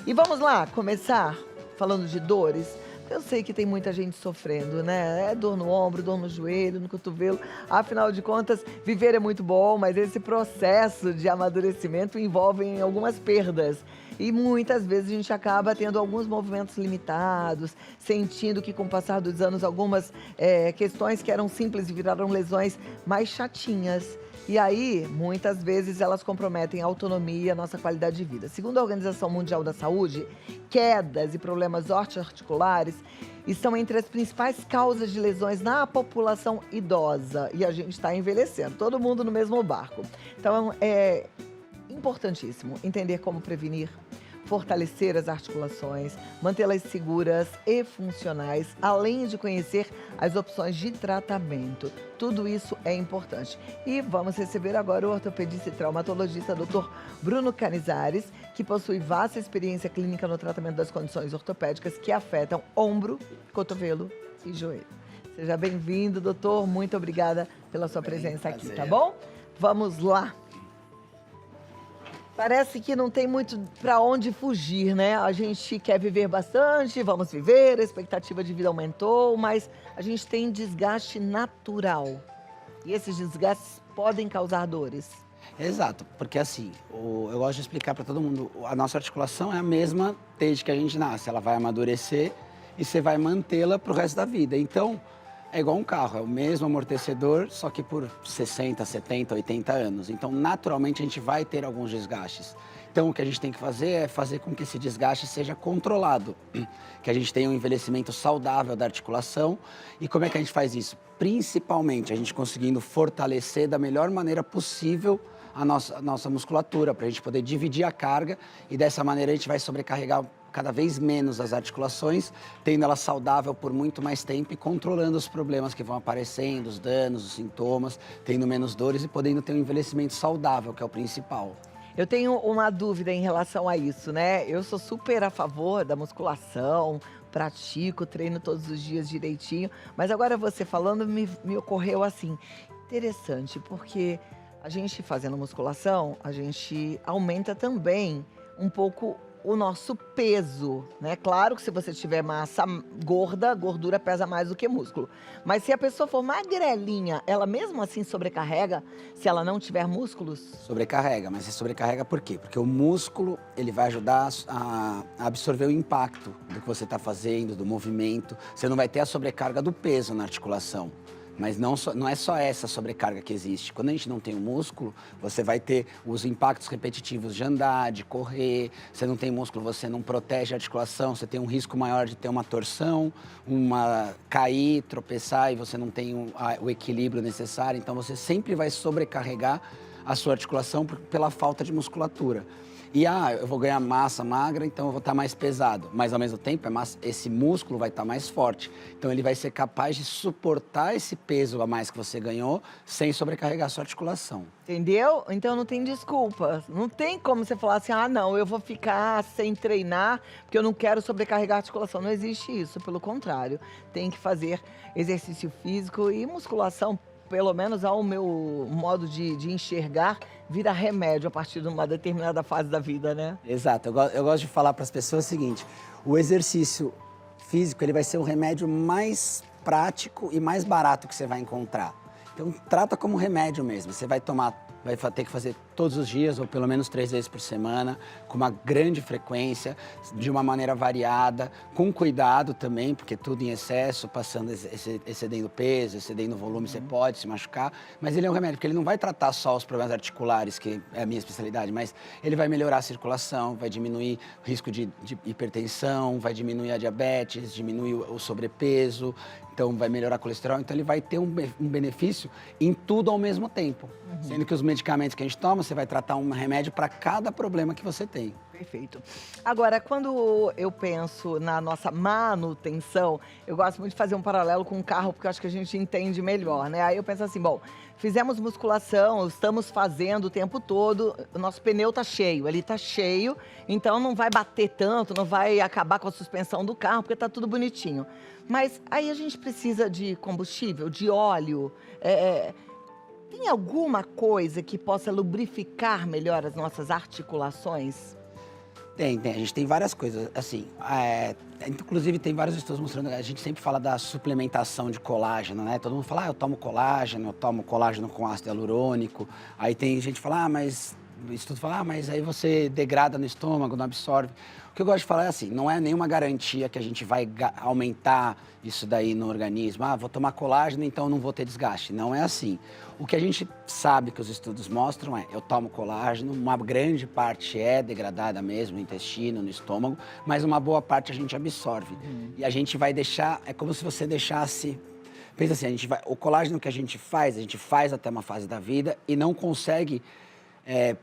E vamos lá, começar falando de dores. Eu sei que tem muita gente sofrendo, né? É dor no ombro, dor no joelho, no cotovelo. Afinal de contas, viver é muito bom, mas esse processo de amadurecimento envolve algumas perdas. E muitas vezes a gente acaba tendo alguns movimentos limitados, sentindo que com o passar dos anos algumas questões que eram simples viraram lesões mais chatinhas. E aí, muitas vezes, elas comprometem a autonomia e a nossa qualidade de vida. Segundo a Organização Mundial da Saúde, quedas e problemas osteoarticulares estão entre as principais causas de lesões na população idosa. E a gente está envelhecendo, todo mundo no mesmo barco. Então, é importantíssimo entender como prevenir, fortalecer as articulações, mantê-las seguras e funcionais, além de conhecer as opções de tratamento. Tudo isso é importante. E vamos receber agora o ortopedista e traumatologista Dr. Bruno Canizares, que possui vasta experiência clínica no tratamento das condições ortopédicas que afetam ombro, cotovelo e joelho. Seja bem-vindo, doutor. Muito obrigada pela sua presença aqui, tá bom? Vamos lá. Parece que não tem muito para onde fugir, né? A gente quer viver bastante, vamos viver, a expectativa de vida aumentou, mas a gente tem desgaste natural. E esses desgastes podem causar dores. Exato, porque assim, eu gosto de explicar para todo mundo, a nossa articulação é a mesma desde que a gente nasce, ela vai amadurecer e você vai mantê-la para o resto da vida. Então, é igual um carro, é o mesmo amortecedor, só que por 60, 70, 80 anos. Então, naturalmente, a gente vai ter alguns desgastes. Então, o que a gente tem que fazer é fazer com que esse desgaste seja controlado, que a gente tenha um envelhecimento saudável da articulação. E como é que a gente faz isso? Principalmente, a gente conseguindo fortalecer da melhor maneira possível a nossa musculatura, para a gente poder dividir a carga e dessa maneira a gente vai sobrecarregar cada vez menos as articulações, tendo ela saudável por muito mais tempo e controlando os problemas que vão aparecendo, os danos, os sintomas, tendo menos dores e podendo ter um envelhecimento saudável, que é o principal. Eu tenho uma dúvida em relação a isso, né? Eu sou super a favor da musculação, pratico, treino todos os dias direitinho, mas agora você falando me ocorreu assim, interessante, porque a gente fazendo musculação, a gente aumenta também um pouco o nosso peso, né? Claro que se você tiver massa gorda, gordura pesa mais do que músculo. Mas se a pessoa for magrelinha, ela mesmo assim sobrecarrega se ela não tiver músculos? Sobrecarrega, mas você sobrecarrega por quê? Porque o músculo, ele vai ajudar a absorver o impacto do que você está fazendo, do movimento. Você não vai ter a sobrecarga do peso na articulação. Mas não é só essa sobrecarga que existe. Quando a gente não tem o músculo, você vai ter os impactos repetitivos de andar, de correr. Você não tem músculo, você não protege a articulação, você tem um risco maior de ter uma torção, cair, tropeçar e você não tem o equilíbrio necessário. Então você sempre vai sobrecarregar a sua articulação pela falta de musculatura. E eu vou ganhar massa magra, então eu vou estar mais pesado. Mas ao mesmo tempo, esse músculo vai estar mais forte. Então ele vai ser capaz de suportar esse peso a mais que você ganhou, sem sobrecarregar a sua articulação. Entendeu? Então não tem desculpa. Não tem como você falar assim, não, eu vou ficar sem treinar porque eu não quero sobrecarregar a articulação. Não existe isso, pelo contrário. Tem que fazer exercício físico e musculação, pelo menos ao meu modo de enxergar, vira remédio a partir de uma determinada fase da vida, né? Exato. Eu gosto de falar para as pessoas o seguinte, o exercício físico ele vai ser o remédio mais prático e mais barato que você vai encontrar. Então, trata como remédio mesmo. Você vai ter que fazer todos os dias, ou pelo menos 3 vezes por semana, com uma grande frequência, de uma maneira variada, com cuidado também, porque tudo em excesso, excedendo peso, excedendo volume, você pode se machucar. Mas ele é um remédio, porque ele não vai tratar só os problemas articulares, que é a minha especialidade, mas ele vai melhorar a circulação, vai diminuir o risco de hipertensão, vai diminuir a diabetes, diminuir o sobrepeso, então vai melhorar o colesterol. Então ele vai ter um benefício em tudo ao mesmo tempo. Sendo que os medicamentos que a gente toma, você vai tratar um remédio para cada problema que você tem. Perfeito. Agora, quando eu penso na nossa manutenção, eu gosto muito de fazer um paralelo com o carro, porque eu acho que a gente entende melhor, né? Aí eu penso assim, bom, fizemos musculação, estamos fazendo o tempo todo, o nosso pneu tá cheio, ele tá cheio, então não vai bater tanto, não vai acabar com a suspensão do carro, porque tá tudo bonitinho. Mas aí a gente precisa de combustível, de óleo, tem alguma coisa que possa lubrificar melhor as nossas articulações? Tem. A gente tem várias coisas, assim, inclusive tem vários estudos mostrando, a gente sempre fala da suplementação de colágeno, né? Todo mundo fala, eu tomo colágeno com ácido hialurônico. Aí tem gente que fala, mas o estudo fala, mas aí você degrada no estômago, não absorve. O que eu gosto de falar é assim, não é nenhuma garantia que a gente vai aumentar isso daí no organismo. Vou tomar colágeno, então não vou ter desgaste. Não é assim. O que a gente sabe que os estudos mostram eu tomo colágeno, uma grande parte é degradada mesmo no intestino, no estômago, mas uma boa parte a gente absorve. E a gente vai deixar, é como se você deixasse... Pensa assim, o colágeno que a gente faz até uma fase da vida e não consegue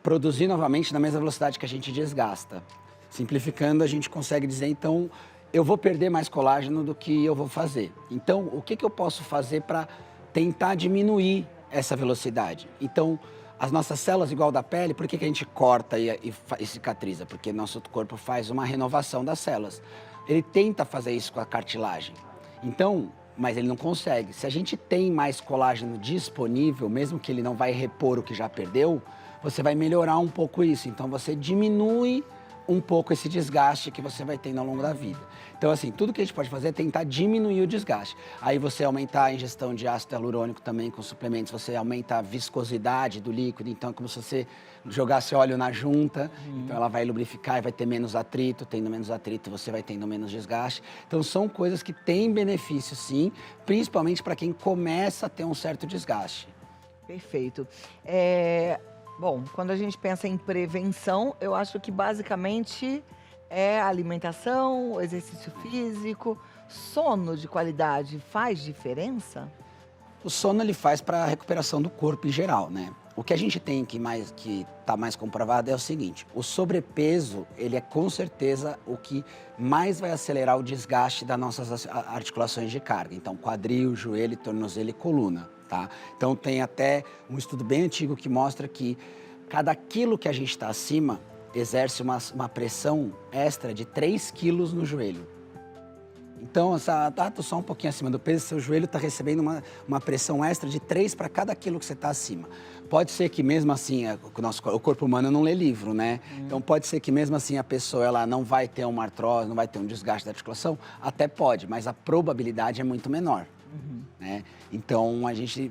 produzir novamente na mesma velocidade que a gente desgasta. Simplificando, a gente consegue dizer, então, eu vou perder mais colágeno do que eu vou fazer. Então, o que eu posso fazer para tentar diminuir essa velocidade? Então, as nossas células, igual da pele, por que a gente corta e cicatriza? Porque nosso corpo faz uma renovação das células. Ele tenta fazer isso com a cartilagem. Então, mas ele não consegue. Se a gente tem mais colágeno disponível, mesmo que ele não vai repor o que já perdeu, você vai melhorar um pouco isso. Então, você diminui um pouco esse desgaste que você vai tendo ao longo da vida. Então, assim, tudo que a gente pode fazer é tentar diminuir o desgaste. Aí você aumentar a ingestão de ácido hialurônico também com suplementos, você aumenta a viscosidade do líquido, então é como se você jogasse óleo na junta, então ela vai lubrificar e vai ter menos atrito, tendo menos atrito você vai tendo menos desgaste. Então são coisas que têm benefício sim, principalmente para quem começa a ter um certo desgaste. Perfeito. Bom, quando a gente pensa em prevenção, eu acho que basicamente é alimentação, exercício físico, sono de qualidade faz diferença? O sono ele faz para a recuperação do corpo em geral, né? O que a gente tem que tá mais comprovado é o seguinte, o sobrepeso, ele é com certeza o que mais vai acelerar o desgaste das nossas articulações de carga. Então, quadril, joelho, tornozelo e coluna, tá? Então, tem até um estudo bem antigo que mostra que cada quilo que a gente está acima exerce uma pressão extra de 3 quilos no joelho. Então, tô só um pouquinho acima do peso, seu joelho está recebendo uma pressão extra de 3 para cada quilo que você está acima. Pode ser que mesmo assim, o corpo humano não lê livro, né? Então pode ser que mesmo assim a pessoa ela não vai ter uma artrose, não vai ter um desgaste da articulação, até pode, mas a probabilidade é muito menor. Né? Então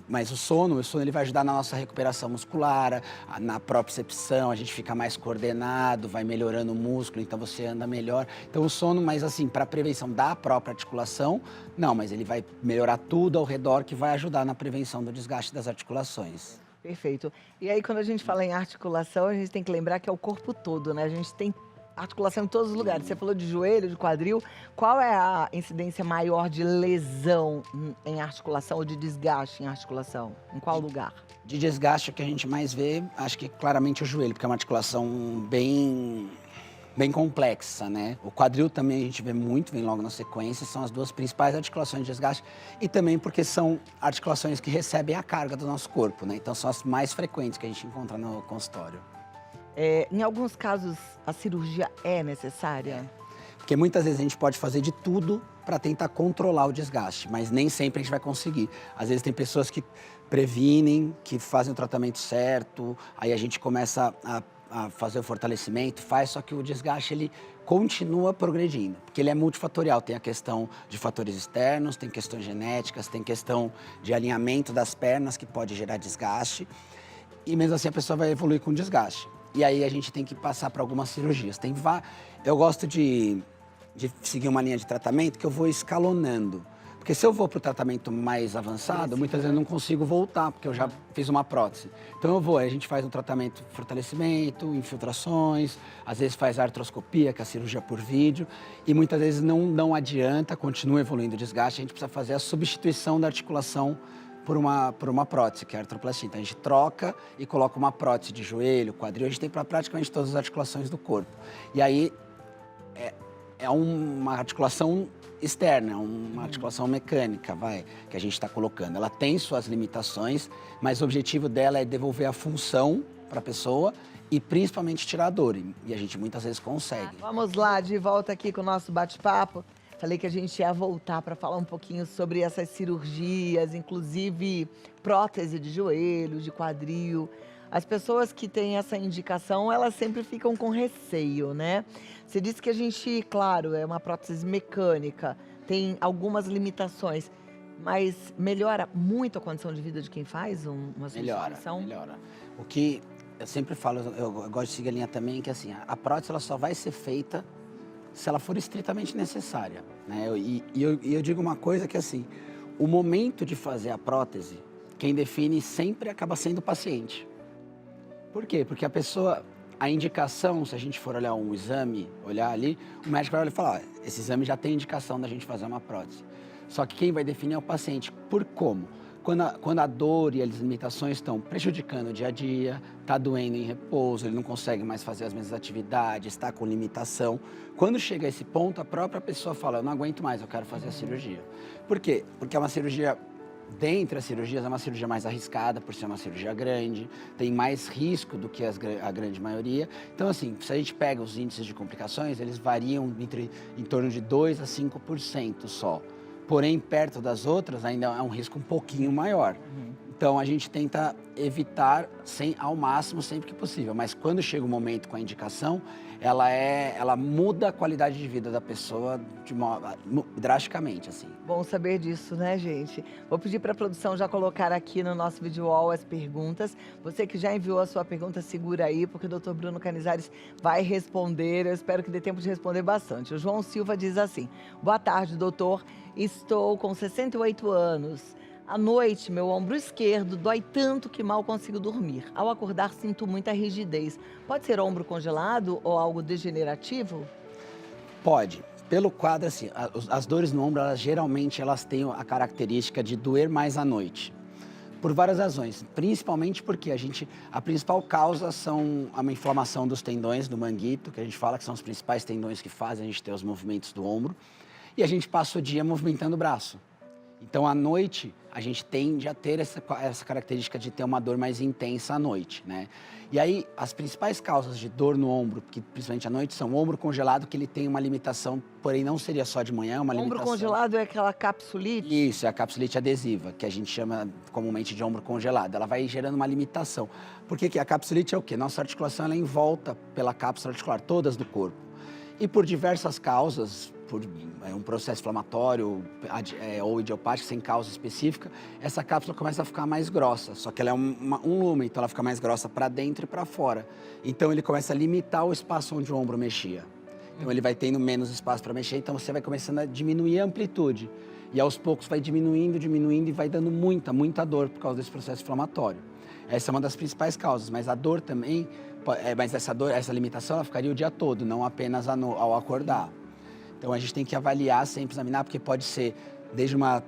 mas o sono ele vai ajudar na nossa recuperação muscular, na propriocepção, a gente fica mais coordenado, vai melhorando o músculo, então você anda melhor. Então o sono, mas assim, para prevenção da própria articulação, não, mas ele vai melhorar tudo ao redor que vai ajudar na prevenção do desgaste das articulações. Perfeito. E aí, quando a gente fala em articulação, a gente tem que lembrar que é o corpo todo, né? A gente tem articulação em todos os lugares. Você falou de joelho, de quadril. Qual é a incidência maior de lesão em articulação ou de desgaste em articulação? Em qual lugar? De desgaste, o que a gente mais vê, acho que claramente o joelho, porque é uma articulação bem complexa, né? O quadril também a gente vê muito, vem logo na sequência, são as duas principais articulações de desgaste e também porque são articulações que recebem a carga do nosso corpo, né? Então são as mais frequentes que a gente encontra no consultório. Em alguns casos, a cirurgia é necessária? Porque muitas vezes a gente pode fazer de tudo para tentar controlar o desgaste, mas nem sempre a gente vai conseguir. Às vezes tem pessoas que previnem, que fazem o tratamento certo, aí a gente começa a fazer o fortalecimento, só que o desgaste ele continua progredindo, porque ele é multifatorial, tem a questão de fatores externos, tem questões genéticas, tem questão de alinhamento das pernas que pode gerar desgaste, e mesmo assim a pessoa vai evoluir com desgaste. E aí a gente tem que passar por algumas cirurgias. Eu gosto de seguir uma linha de tratamento que eu vou escalonando. Porque se eu vou para o tratamento mais avançado, muitas vezes eu não consigo voltar, porque eu já fiz uma prótese. Então a gente faz um tratamento de fortalecimento, infiltrações, às vezes faz artroscopia, que é a cirurgia por vídeo, e muitas vezes não adianta, continua evoluindo o desgaste, a gente precisa fazer a substituição da articulação por uma prótese, que é a artroplastia. Então a gente troca e coloca uma prótese de joelho, quadril, a gente tem para praticamente todas as articulações do corpo. E aí é uma articulação externa, uma articulação mecânica, que a gente está colocando. Ela tem suas limitações, mas o objetivo dela é devolver a função para a pessoa e principalmente tirar a dor. E a gente muitas vezes consegue. Vamos lá, de volta aqui com o nosso bate-papo. Falei que a gente ia voltar para falar um pouquinho sobre essas cirurgias, inclusive prótese de joelho, de quadril. as pessoas que têm essa indicação, elas sempre ficam com receio, né? Você disse que a gente, claro, é uma prótese mecânica, tem algumas limitações, mas melhora muito a condição de vida de quem faz uma Melhora, substituição? melhora. O que eu sempre falo, eu gosto de seguir a linha também, que assim, a prótese ela só vai ser feita se ela for estritamente necessária, né? E eu digo uma coisa que assim, o momento de fazer a prótese, quem define sempre acaba sendo o paciente. Por quê? Porque a pessoa, a indicação, se a gente for olhar um exame, olhar ali, o médico vai olhar e falar, ó, esse exame já tem indicação da gente fazer uma prótese. Só que quem vai definir é o paciente. Por como? Quando a dor e as limitações estão prejudicando o dia a dia, está doendo em repouso, ele não consegue mais fazer as mesmas atividades, está com limitação. Quando chega a esse ponto, a própria pessoa fala, eu não aguento mais, eu quero fazer a cirurgia. Por quê? Porque é uma cirurgia, dentre as cirurgias, é uma cirurgia mais arriscada, por ser uma cirurgia grande, tem mais risco do que a grande maioria. Então, assim, se a gente pega os índices de complicações, eles variam em torno de 2% a 5% só. Porém, perto das outras, ainda é um risco um pouquinho maior. Então, a gente tenta evitar ao máximo, sempre que possível. Mas quando chega o momento com a indicação, ela muda a qualidade de vida da pessoa drasticamente, assim. Bom saber disso, né, gente? Vou pedir para a produção já colocar aqui no nosso vídeo wall as perguntas. Você que já enviou a sua pergunta, segura aí, porque o Dr. Bruno Canizares vai responder. Eu espero que dê tempo de responder bastante. O João Silva diz assim, boa tarde, doutor. Estou com 68 anos. À noite, meu ombro esquerdo dói tanto que mal consigo dormir. Ao acordar, sinto muita rigidez. Pode ser ombro congelado ou algo degenerativo? Pode. Pelo quadro, assim, as dores no ombro, geralmente elas têm a característica de doer mais à noite. Por várias razões, principalmente porque a principal causa são uma inflamação dos tendões do manguito, que a gente fala que são os principais tendões que fazem a gente ter os movimentos do ombro. E a gente passa o dia movimentando o braço. Então, à noite, a gente tende a ter essa característica de ter uma dor mais intensa à noite, né? E aí, as principais causas de dor no ombro, que principalmente à noite, são o ombro congelado, que ele tem uma limitação, porém não seria só de manhã, uma limitação. Ombro congelado é aquela capsulite? Isso, é a capsulite adesiva, que a gente chama comumente de ombro congelado. Ela vai gerando uma limitação. Por que a capsulite é o quê? Nossa articulação ela é envolta pela cápsula articular, todas do corpo. E por diversas causas, por um processo inflamatório ou idiopático, sem causa específica, essa cápsula começa a ficar mais grossa. Só que ela é um lumen, então ela fica mais grossa para dentro e para fora. Então ele começa a limitar o espaço onde o ombro mexia. Então ele vai tendo menos espaço para mexer, então você vai começando a diminuir a amplitude. E aos poucos vai diminuindo e vai dando muita dor por causa desse processo inflamatório. Essa é uma das principais causas, mas a dor também, mas essa limitação ela ficaria o dia todo, não apenas ao acordar. Então a gente tem que avaliar, sempre examinar, porque pode ser desde uma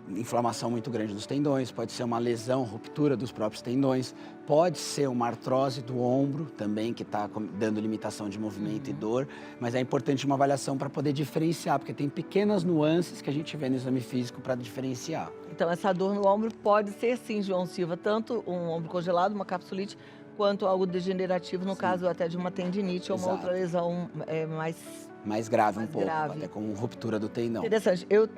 inflamação muito grande dos tendões, pode ser uma lesão, ruptura dos próprios tendões, pode ser uma artrose do ombro também, que está dando limitação de movimento e dor, mas é importante uma avaliação para poder diferenciar, porque tem pequenas nuances que a gente vê no exame físico para diferenciar. Então, essa dor no ombro pode ser, sim, João Silva, tanto um ombro congelado, uma capsulite, quanto algo degenerativo, no caso até de uma tendinite ou uma outra lesão mais grave mais um pouco, grave. até com ruptura do tendão. Interessante. Eu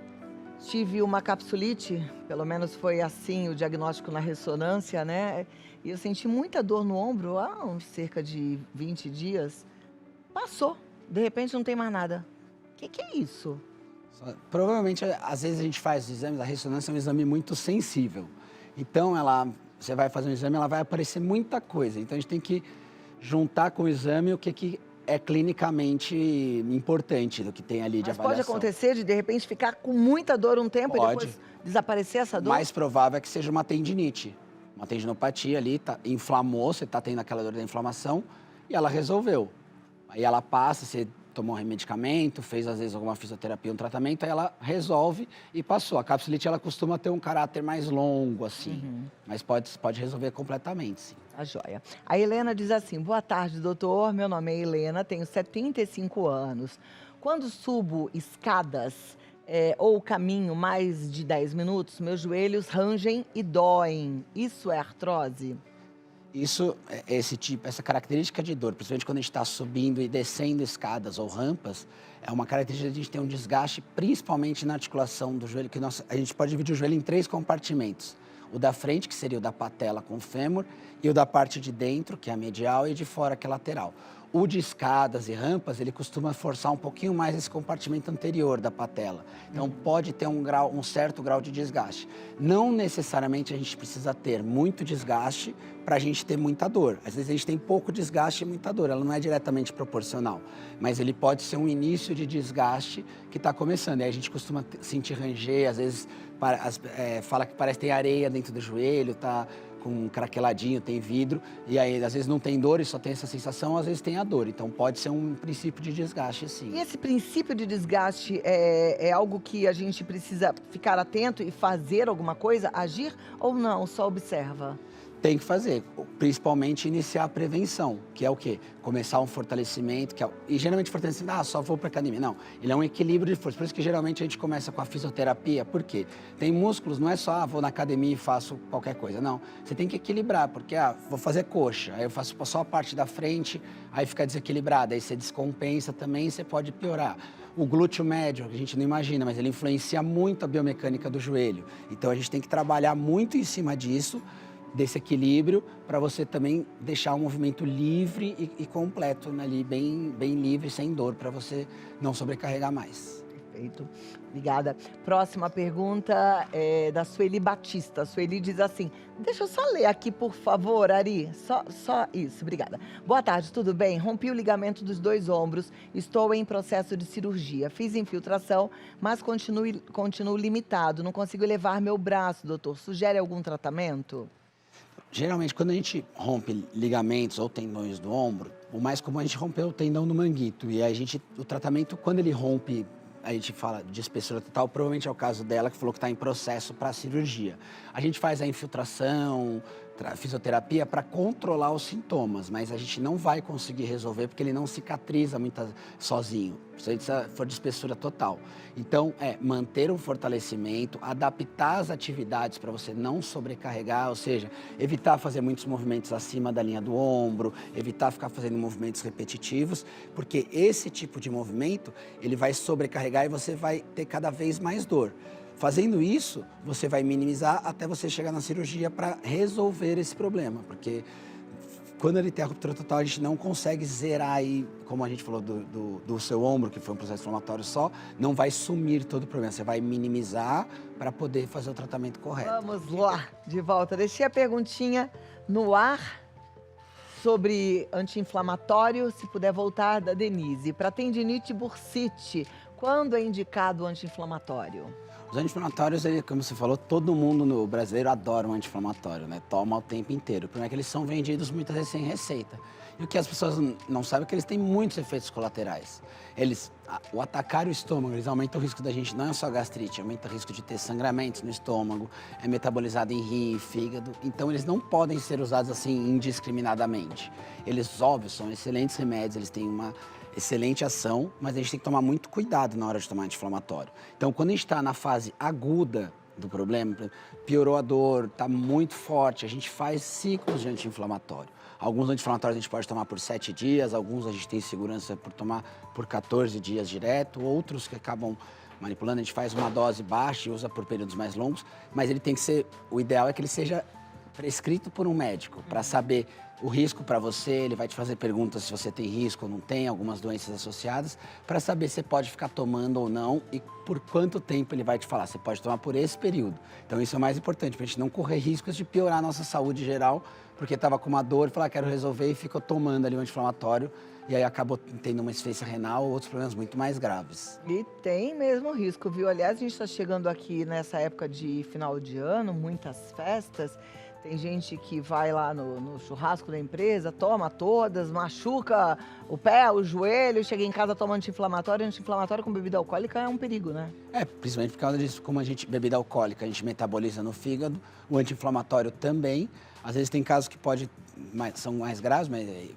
tive uma capsulite, pelo menos foi assim o diagnóstico na ressonância, né? E eu senti muita dor no ombro há cerca de 20 dias. Passou. De repente não tem mais nada. O que é isso? Provavelmente, às vezes a gente faz os exames, a ressonância é um exame muito sensível. Então, você vai fazer um exame, ela vai aparecer muita coisa. Então, a gente tem que juntar com o exame o que é clinicamente importante do que tem ali de avaliação. Mas pode acontecer de repente, ficar com muita dor um tempo e depois desaparecer essa dor? O mais provável é que seja uma tendinite. Uma tendinopatia ali, inflamou, você está tendo aquela dor da inflamação e ela resolveu. Aí ela passa, você tomou um medicamento, fez às vezes alguma fisioterapia, um tratamento, aí ela resolve e passou. A capsulite, ela costuma ter um caráter mais longo, assim, mas pode resolver completamente, sim. A joia. A Helena diz assim, boa tarde, doutor, meu nome é Helena, tenho 75 anos. Quando subo escadas ou caminho mais de 10 minutos, meus joelhos rangem e doem. Isso é artrose? Isso, essa característica de dor, principalmente quando a gente está subindo e descendo escadas ou rampas, é uma característica de a gente ter um desgaste, principalmente na articulação do joelho, que a gente pode dividir o joelho em 3 compartimentos. O da frente, que seria o da patela com o fêmur, e o da parte de dentro, que é a medial, e de fora, que é a lateral. O de escadas e rampas, ele costuma forçar um pouquinho mais esse compartimento anterior da patela. Então, pode ter um certo grau de desgaste. Não necessariamente a gente precisa ter muito desgaste para a gente ter muita dor. Às vezes a gente tem pouco desgaste e muita dor, ela não é diretamente proporcional. Mas ele pode ser um início de desgaste que está começando. E aí a gente costuma sentir ranger, às vezes fala que parece que tem areia dentro do joelho, tá com um craqueladinho, tem vidro, e aí às vezes não tem dor e só tem essa sensação, às vezes tem a dor. Então pode ser um princípio de desgaste, sim. E esse princípio de desgaste é algo que a gente precisa ficar atento e fazer alguma coisa, agir ou não, só observa? Tem que fazer, principalmente iniciar a prevenção, que é o quê? Começar um fortalecimento, e geralmente fortalecimento, só vou para academia. Não, ele é um equilíbrio de força. Por isso que geralmente a gente começa com a fisioterapia, por quê? Tem músculos, não é só, vou na academia e faço qualquer coisa. Não, você tem que equilibrar, porque, vou fazer coxa, aí eu faço só a parte da frente, aí fica desequilibrada, aí você descompensa também, você pode piorar. O glúteo médio, que a gente não imagina, mas ele influencia muito a biomecânica do joelho. Então a gente tem que trabalhar muito em cima disso, desse equilíbrio, para você também deixar o movimento livre e completo, né, ali, bem livre, sem dor, para você não sobrecarregar mais. Perfeito, obrigada. Próxima pergunta é da Sueli Batista. A Sueli diz assim, deixa eu só ler aqui, por favor, Ari, só isso, obrigada. Boa tarde, tudo bem? Rompi o ligamento dos 2 ombros, estou em processo de cirurgia, fiz infiltração, mas continuo limitado, não consigo elevar meu braço, doutor, sugere algum tratamento? Geralmente, quando a gente rompe ligamentos ou tendões do ombro, o mais comum é a gente romper o tendão do manguito. E o tratamento, quando ele rompe, a gente fala de espessura total, provavelmente é o caso dela, que falou que está em processo para cirurgia. A gente faz a infiltração, fisioterapia para controlar os sintomas, mas a gente não vai conseguir resolver porque ele não cicatriza sozinho, se for de espessura total. Então, manter um fortalecimento, adaptar as atividades para você não sobrecarregar, ou seja, evitar fazer muitos movimentos acima da linha do ombro, evitar ficar fazendo movimentos repetitivos, porque esse tipo de movimento, ele vai sobrecarregar e você vai ter cada vez mais dor. Fazendo isso, você vai minimizar até você chegar na cirurgia para resolver esse problema, porque quando ele tem a ruptura total, a gente não consegue zerar aí, como a gente falou do seu ombro, que foi um processo inflamatório só, não vai sumir todo o problema, você vai minimizar para poder fazer o tratamento correto. Vamos lá, de volta. Deixei a perguntinha no ar sobre anti-inflamatório, se puder voltar, da Denise. Para tendinite e bursite, quando é indicado o anti-inflamatório? Os anti-inflamatórios, como você falou, todo mundo no brasileiro adora um anti-inflamatório, né? Toma o tempo inteiro. O problema é que eles são vendidos muitas vezes sem receita. E o que as pessoas não sabem é que eles têm muitos efeitos colaterais. O atacar o estômago, eles aumentam o risco da gente, não é só gastrite, aumenta o risco de ter sangramentos no estômago, é metabolizado em rim, fígado. Então, eles não podem ser usados assim indiscriminadamente. Eles, óbvio, são excelentes remédios, eles têm uma excelente ação, mas a gente tem que tomar muito cuidado na hora de tomar anti-inflamatório. Então, quando a gente está na fase aguda do problema, piorou a dor, está muito forte, a gente faz ciclos de anti-inflamatório. Alguns anti-inflamatórios a gente pode tomar por 7 dias, alguns a gente tem segurança por tomar por 14 dias direto, outros que acabam manipulando, a gente faz uma dose baixa e usa por períodos mais longos, mas ele tem que ser, o ideal é que ele seja prescrito por um médico, para saber o risco para você, ele vai te fazer perguntas se você tem risco ou não tem, algumas doenças associadas, para saber se você pode ficar tomando ou não e por quanto tempo ele vai te falar. Você pode tomar por esse período. Então isso é o mais importante, para a gente não correr riscos de piorar a nossa saúde geral, porque estava com uma dor, falar quero resolver e ficou tomando ali um anti-inflamatório e aí acabou tendo uma insuficiência renal ou outros problemas muito mais graves. E tem mesmo risco, viu? Aliás, a gente está chegando aqui nessa época de final de ano, muitas festas. Tem gente que vai lá no churrasco da empresa, toma todas, machuca o pé, o joelho, chega em casa toma anti-inflamatório. Anti-inflamatório com bebida alcoólica é um perigo, né? Principalmente por causa disso, como bebida alcoólica, a gente metaboliza no fígado, o anti-inflamatório também. Às vezes tem casos que são mais graves,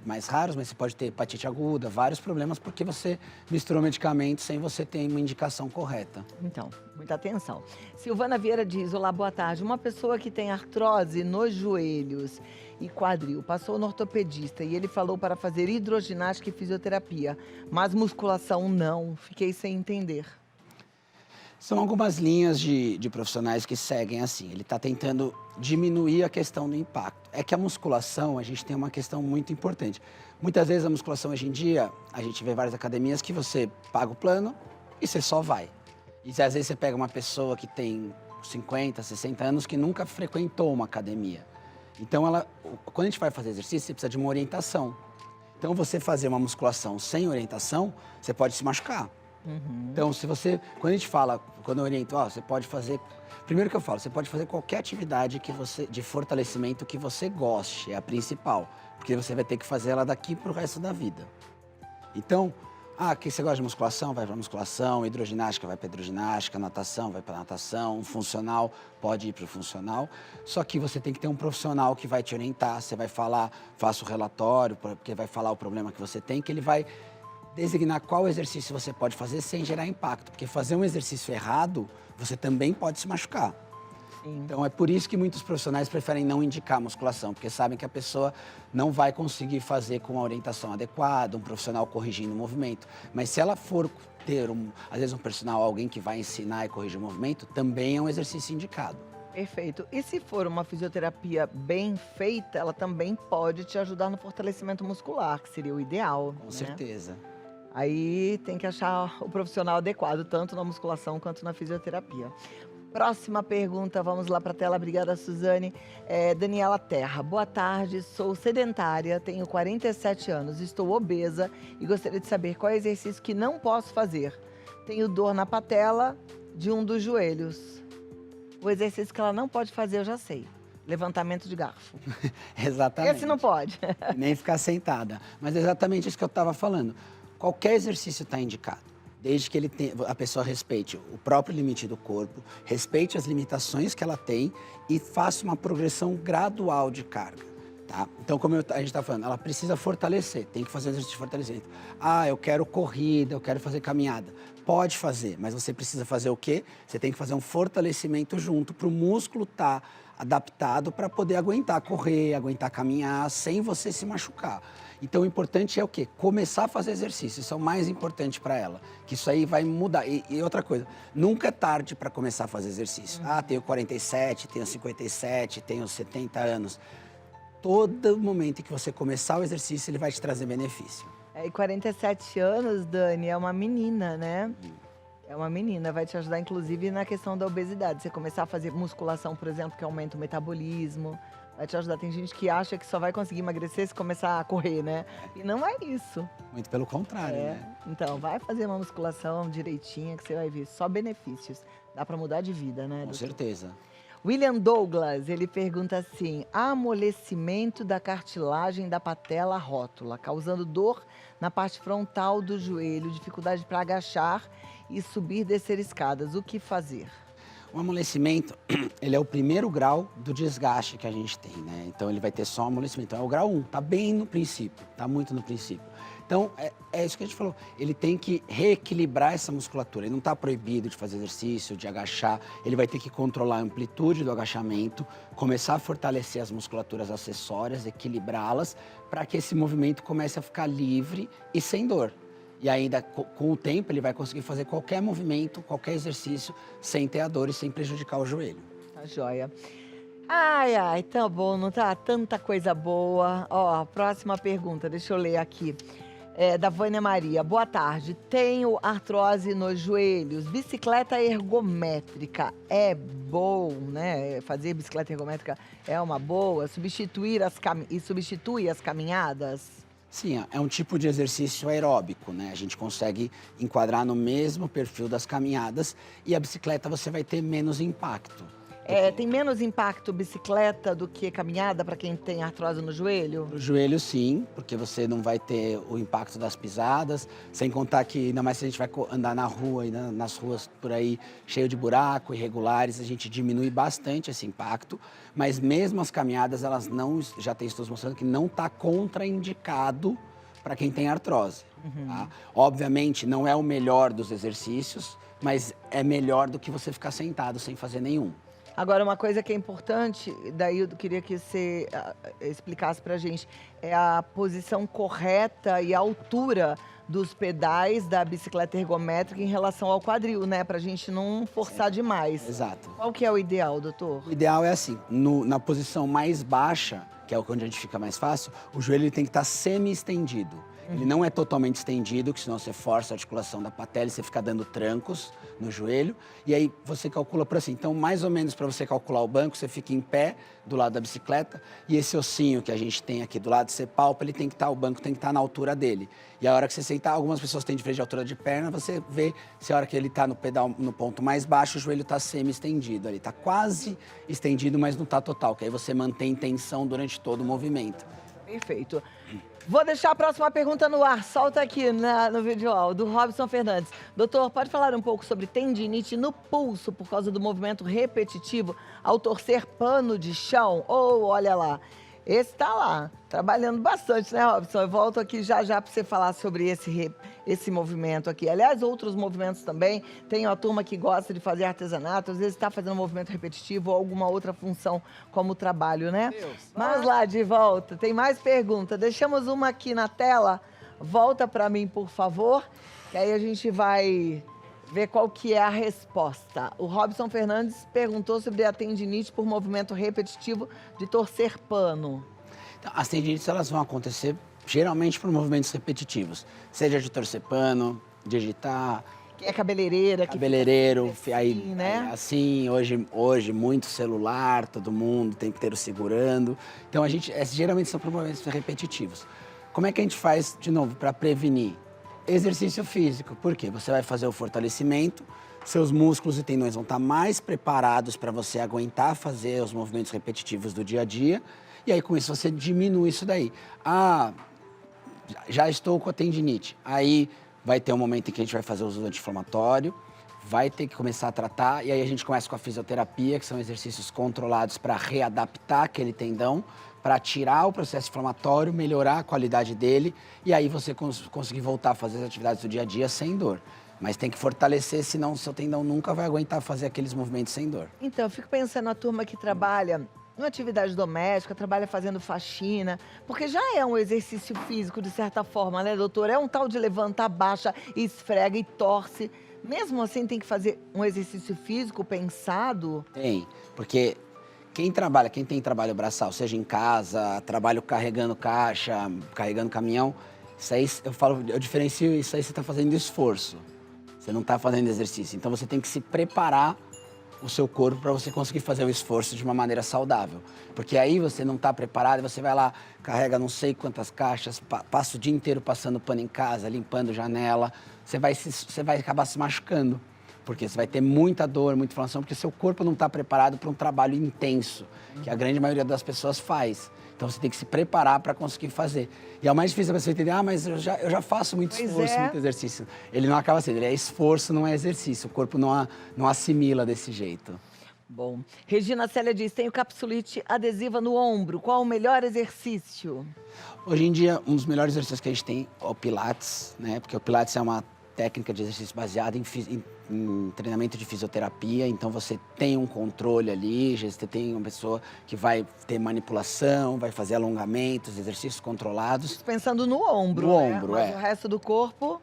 mais raros, mas você pode ter hepatite aguda, vários problemas, porque você misturou medicamentos sem você ter uma indicação correta. Então, muita atenção. Silvana Vieira diz, olá, boa tarde. Uma pessoa que tem artrose nos joelhos e quadril passou no ortopedista e ele falou para fazer hidroginástica e fisioterapia, mas musculação não. Fiquei sem entender. São algumas linhas de profissionais que seguem assim. Ele está tentando diminuir a questão do impacto. É que a musculação, a gente tem uma questão muito importante. Muitas vezes a musculação hoje em dia, a gente vê várias academias que você paga o plano e você só vai. E às vezes você pega uma pessoa que tem 50, 60 anos que nunca frequentou uma academia. Então, quando a gente vai fazer exercício, você precisa de uma orientação. Então, você fazer uma musculação sem orientação, você pode se machucar. Então, quando a gente fala, quando eu oriento, você pode fazer, primeiro que eu falo, você pode fazer qualquer atividade de fortalecimento que você goste, é a principal, porque você vai ter que fazer ela daqui para o resto da vida. Então, que você gosta de musculação, vai para musculação, hidroginástica, vai para hidroginástica, natação, vai para natação, funcional, pode ir para o funcional. Só que você tem que ter um profissional que vai te orientar, você vai falar, faça o relatório, porque vai falar o problema que você tem, que ele vai designar qual exercício você pode fazer sem gerar impacto, porque fazer um exercício errado, você também pode se machucar. Sim. Então, é por isso que muitos profissionais preferem não indicar musculação, porque sabem que a pessoa não vai conseguir fazer com a orientação adequada, um profissional corrigindo o movimento. Mas se ela for ter, às vezes, um personal, alguém que vai ensinar e corrigir o movimento, também é um exercício indicado. Perfeito. E se for uma fisioterapia bem feita, ela também pode te ajudar no fortalecimento muscular, que seria o ideal. Com certeza. Aí tem que achar o profissional adequado, tanto na musculação quanto na fisioterapia. Próxima pergunta, vamos lá para a tela. Obrigada, Suzane. Daniela Terra. Boa tarde, sou sedentária, tenho 47 anos, estou obesa e gostaria de saber qual é o exercício que não posso fazer. Tenho dor na patela de um dos joelhos. O exercício que ela não pode fazer, eu já sei. Levantamento de garfo. Exatamente. Esse não pode. Nem ficar sentada. Mas é exatamente isso que eu estava falando. Qualquer exercício está indicado, desde que a pessoa respeite o próprio limite do corpo, respeite as limitações que ela tem e faça uma progressão gradual de carga. Tá? Então, como a gente está falando, ela precisa fortalecer, tem que fazer exercício de fortalecimento. Eu quero corrida, eu quero fazer caminhada. Pode fazer, mas você precisa fazer o quê? Você tem que fazer um fortalecimento junto para o músculo estar adaptado para poder aguentar correr, aguentar caminhar, sem você se machucar. Então, o importante é o quê? Começar a fazer exercício. Isso é o mais importante para ela. Que isso aí vai mudar. E outra coisa, nunca é tarde para começar a fazer exercício. Tenho 47, tenho 57, tenho 70 anos. Todo momento em que você começar o exercício, ele vai te trazer benefício. E 47 anos, Dani, é uma menina, né? É uma menina, vai te ajudar inclusive na questão da obesidade. Você começar a fazer musculação, por exemplo, que aumenta o metabolismo. Vai te ajudar. Tem gente que acha que só vai conseguir emagrecer se começar a correr, né? E não é isso. Muito pelo contrário, né? Então, vai fazer uma musculação direitinha que você vai ver só benefícios. Dá pra mudar de vida, né, doutor? Com certeza. William Douglas, ele pergunta assim: amolecimento da cartilagem da patela rótula, causando dor na parte frontal do joelho, dificuldade para agachar e subir e descer escadas. O que fazer? O amolecimento, ele é o primeiro grau do desgaste que a gente tem, né? Então, ele vai ter só amolecimento. Então, é o grau 1, tá bem no princípio, tá muito no princípio. Então, é isso que a gente falou. Ele tem que reequilibrar essa musculatura. Ele não está proibido de fazer exercício, de agachar. Ele vai ter que controlar a amplitude do agachamento, começar a fortalecer as musculaturas acessórias, equilibrá-las, para que esse movimento comece a ficar livre e sem dor. E ainda, com o tempo, ele vai conseguir fazer qualquer movimento, qualquer exercício, sem ter a dor e sem prejudicar o joelho. Tá joia. Ai, tá bom, não tá? Tanta coisa boa. Ó, próxima pergunta, deixa eu ler aqui. Da Vânia Maria. Boa tarde. Tenho artrose nos joelhos. Bicicleta ergométrica é bom, né? Fazer bicicleta ergométrica é uma boa? Substitui as caminhadas? Sim, é um tipo de exercício aeróbico, né? A gente consegue enquadrar no mesmo perfil das caminhadas e a bicicleta você vai ter menos impacto. Tem menos impacto bicicleta do que caminhada para quem tem artrose no joelho? No joelho, sim, porque você não vai ter o impacto das pisadas, sem contar que, ainda mais se a gente vai andar na rua e nas ruas por aí cheio de buraco, irregulares, a gente diminui bastante esse impacto, mas mesmo as caminhadas, elas não, já tem estudos mostrando que não está contraindicado para quem tem artrose. Tá? Obviamente, não é o melhor dos exercícios, mas é melhor do que você ficar sentado sem fazer nenhum. Agora, uma coisa que é importante, daí eu queria que você explicasse pra gente, é a posição correta e a altura dos pedais da bicicleta ergométrica em relação ao quadril, né? Pra gente não forçar demais. Exato. Qual que é o ideal, doutor? O ideal é assim, na posição mais baixa, que é onde a gente fica mais fácil, o joelho ele tem que estar semi-estendido. Ele não é totalmente estendido, que senão você força a articulação da patela e você fica dando trancos no joelho. E aí você calcula por assim. Então, mais ou menos para você calcular o banco, você fica em pé do lado da bicicleta e esse ossinho que a gente tem aqui do lado, você palpa, ele tem que estar, o banco tem que estar na altura dele. E a hora que você sentar, algumas pessoas têm diferença de altura de perna, você vê se a hora que ele está no pedal, no ponto mais baixo, o joelho está semi-estendido ali. Está quase estendido, mas não está total, que aí você mantém tensão durante todo o movimento. Perfeito. Vou deixar a próxima pergunta no ar. Solta aqui no vídeo do Robson Fernandes. Doutor, pode falar um pouco sobre tendinite no pulso por causa do movimento repetitivo ao torcer pano de chão? Olha lá. Esse tá lá, trabalhando bastante, né, Robson? Eu volto aqui já para você falar sobre esse movimento aqui. Aliás, outros movimentos também. Tem uma turma que gosta de fazer artesanato, às vezes está fazendo um movimento repetitivo ou alguma outra função como trabalho, né? Mas lá, de volta, tem mais pergunta. Deixamos uma aqui na tela. Volta para mim, por favor, que aí a gente vai ver qual que é a resposta. O Robson Fernandes perguntou sobre a tendinite por movimento repetitivo de torcer pano. Então, as tendinites elas vão acontecer geralmente por movimentos repetitivos, seja de torcer pano, de agitar, Que é cabeleireira. cabeleireiro, que aí, né? assim, hoje muito celular, todo mundo tem que ter o segurando. Então geralmente são por movimentos repetitivos. Como é que a gente faz, de novo, para prevenir? Exercício físico, por quê? Você vai fazer o fortalecimento, seus músculos e tendões vão estar mais preparados para você aguentar fazer os movimentos repetitivos do dia a dia, e aí com isso você diminui isso daí. Já estou com a tendinite, aí vai ter um momento em que a gente vai fazer o uso do anti-inflamatório, vai ter que começar a tratar, e aí a gente começa com a fisioterapia, que são exercícios controlados para readaptar aquele tendão, para tirar o processo inflamatório, melhorar a qualidade dele e aí você conseguir voltar a fazer as atividades do dia a dia sem dor. Mas tem que fortalecer, senão o seu tendão nunca vai aguentar fazer aqueles movimentos sem dor. Então, eu fico pensando na turma que trabalha em atividade doméstica, trabalha fazendo faxina, porque já é um exercício físico, de certa forma, né, doutor? É um tal de levanta, baixa, esfrega e torce. Mesmo assim, tem que fazer um exercício físico pensado? Tem, porque quem tem trabalho braçal, seja em casa, trabalho carregando caixa, carregando caminhão, isso aí eu diferencio, isso aí você está fazendo esforço. Você não está fazendo exercício. Então você tem que se preparar o seu corpo para você conseguir fazer o esforço de uma maneira saudável. Porque aí você não está preparado, você vai lá, carrega não sei quantas caixas, passa o dia inteiro passando pano em casa, limpando janela, você vai acabar se machucando. Porque você vai ter muita dor, muita inflamação, porque seu corpo não está preparado para um trabalho intenso, que a grande maioria das pessoas faz. Então você tem que se preparar para conseguir fazer. E é o mais difícil para você entender, mas eu já faço muito esforço, muito exercício. Ele não acaba sendo, ele é esforço, não é exercício. O corpo não assimila desse jeito. Bom, Regina Célia diz, tenho capsulite adesiva no ombro, qual o melhor exercício? Hoje em dia, um dos melhores exercícios que a gente tem é o Pilates, né? Porque o Pilates é uma técnica de exercício baseada em treinamento de fisioterapia, então você tem um controle ali, você tem uma pessoa que vai ter manipulação, vai fazer alongamentos, exercícios controlados. Pensando no ombro, no né? ombro, Mas o resto do corpo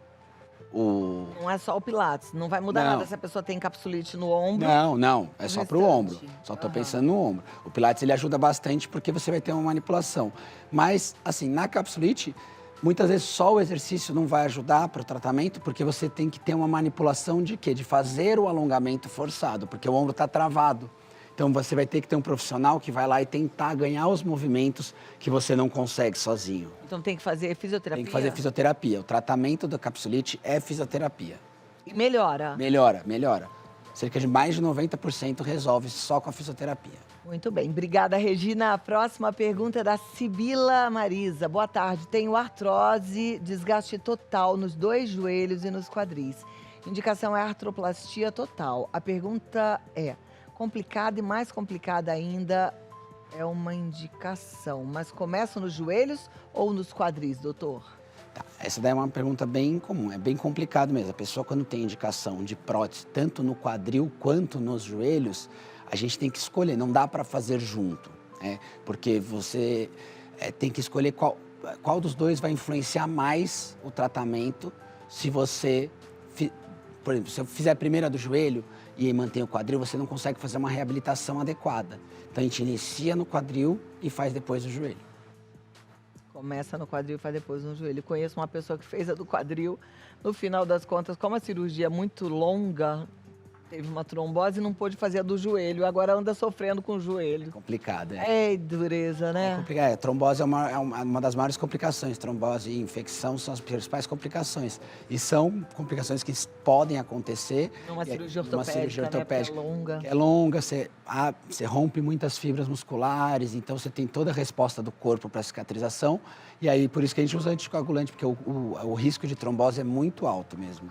não é só o Pilates, não vai mudar nada se a pessoa tem capsulite no ombro. Não, é só pro ombro, só tô pensando no ombro. O Pilates ele ajuda bastante porque você vai ter uma manipulação, mas assim, na capsulite, muitas vezes só o exercício não vai ajudar para o tratamento, porque você tem que ter uma manipulação de quê? De fazer o alongamento forçado, porque o ombro está travado. Então você vai ter que ter um profissional que vai lá e tentar ganhar os movimentos que você não consegue sozinho. Então tem que fazer fisioterapia? Tem que fazer fisioterapia. O tratamento da capsulite é fisioterapia. E melhora? Melhora. Cerca de mais de 90% resolve só com a fisioterapia. Muito bem, obrigada, Regina. A próxima pergunta é da Sibila Marisa. Boa tarde, tenho artrose, desgaste total nos 2 joelhos e nos quadris. Indicação é artroplastia total. A pergunta é, complicada e mais complicada ainda é uma indicação, mas começa nos joelhos ou nos quadris, doutor? Tá, essa daí é uma pergunta bem comum, é bem complicado mesmo. A pessoa quando tem indicação de prótese, tanto no quadril quanto nos joelhos, a gente tem que escolher, não dá para fazer junto, né? Porque você tem que escolher qual... qual dos dois vai influenciar mais o tratamento se você... Por exemplo, se eu fizer a primeira do joelho e manter o quadril, você não consegue fazer uma reabilitação adequada. Então, a gente inicia no quadril e faz depois o joelho. Começa no quadril e faz depois no joelho. Conheço uma pessoa que fez a do quadril. No final das contas, como a cirurgia é muito longa, teve uma trombose e não pôde fazer a do joelho. Agora anda sofrendo com o joelho. Complicado, é. É dureza, né? É complicado. Trombose é uma das maiores complicações. Trombose e infecção são as principais complicações. E são complicações que podem acontecer. Numa cirurgia ortopédica, né? Porque é longa. Que é longa, você rompe muitas fibras musculares, então você tem toda a resposta do corpo para a cicatrização. E aí, por isso que a gente usa anticoagulante, porque o risco de trombose é muito alto mesmo.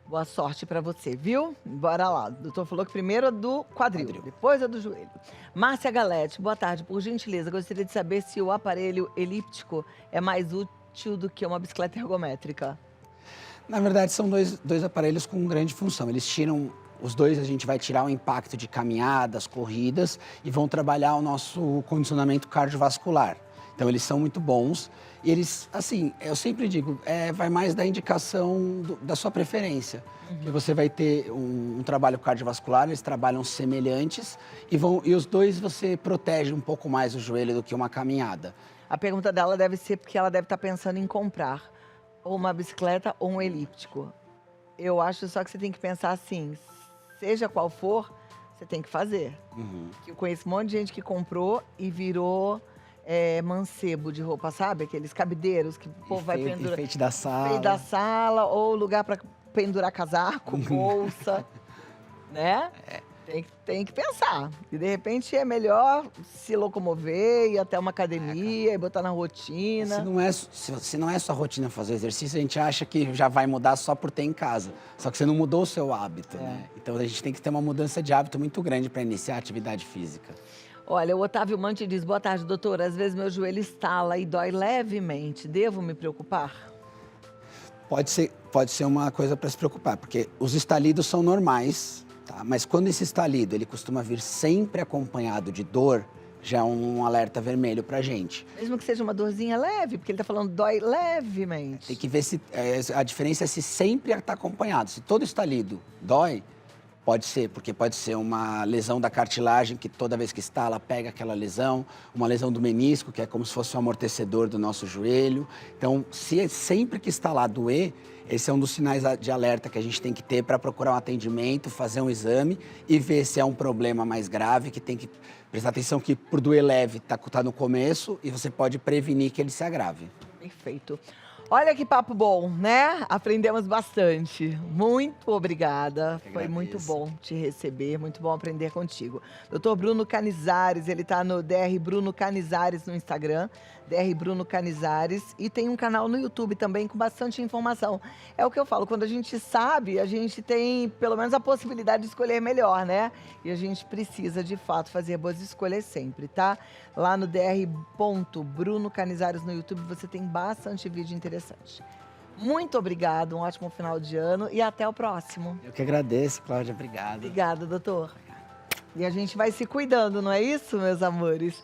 Boa sorte pra você, viu? Bora lá. O doutor falou que primeiro é do quadril, depois é do joelho. Márcia Galete, boa tarde. Por gentileza, gostaria de saber se o aparelho elíptico é mais útil do que uma bicicleta ergométrica. Na verdade, são dois aparelhos com grande função. Eles tiram, os dois a gente vai tirar o impacto de caminhadas, corridas e vão trabalhar o nosso condicionamento cardiovascular. Então, eles são muito bons. E eles, assim, eu sempre digo, vai mais da indicação da sua preferência. Que você vai ter um trabalho cardiovascular, eles trabalham semelhantes e os dois você protege um pouco mais o joelho do que uma caminhada. A pergunta dela deve ser porque ela deve estar pensando em comprar ou uma bicicleta ou um elíptico. Eu acho só que você tem que pensar assim, seja qual for, você tem que fazer. Eu conheço um monte de gente que comprou e virou... mancebo de roupa, sabe? Aqueles cabideiros que o povo vai pendurar. Enfeite da sala. Enfeite da sala, ou lugar para pendurar casaco, bolsa, né? Tem que pensar. E de repente é melhor se locomover, ir até uma academia e botar na rotina. Se não é sua rotina fazer exercício, a gente acha que já vai mudar só por ter em casa. Só que você não mudou o seu hábito, né? Então a gente tem que ter uma mudança de hábito muito grande para iniciar a atividade física. Olha, o Otávio Mante diz, boa tarde, doutora. Às vezes meu joelho estala e dói levemente. Devo me preocupar? Pode ser uma coisa para se preocupar, porque os estalidos são normais, tá? Mas quando esse estalido ele costuma vir sempre acompanhado de dor, já é um alerta vermelho para a gente. Mesmo que seja uma dorzinha leve, porque ele está falando dói levemente. Tem que ver se a diferença é se sempre está acompanhado. Se todo estalido dói, pode ser, porque pode ser uma lesão da cartilagem, que toda vez que estala, pega aquela lesão. Uma lesão do menisco, que é como se fosse um amortecedor do nosso joelho. Então, se é sempre que estalar doer, esse é um dos sinais de alerta que a gente tem que ter para procurar um atendimento, fazer um exame e ver se é um problema mais grave, que tem que prestar atenção que por doer leve tá no começo e você pode prevenir que ele se agrave. Perfeito. Olha que papo bom, né? Aprendemos bastante. Muito obrigada. Foi muito bom te receber, muito bom aprender contigo. Dr. Bruno Canizares, ele tá no DR Bruno Canizares no Instagram, DR Bruno Canizares, e tem um canal no YouTube também com bastante informação. É o que eu falo, quando a gente sabe, a gente tem pelo menos a possibilidade de escolher melhor, né? E a gente precisa, de fato, fazer boas escolhas sempre, tá? Lá no Bruno Canizares no YouTube você tem bastante vídeo interessante. Muito obrigado, um ótimo final de ano e até o próximo. Eu que agradeço, Cláudia. Obrigado. Obrigada, doutor. E a gente vai se cuidando, não é isso, meus amores?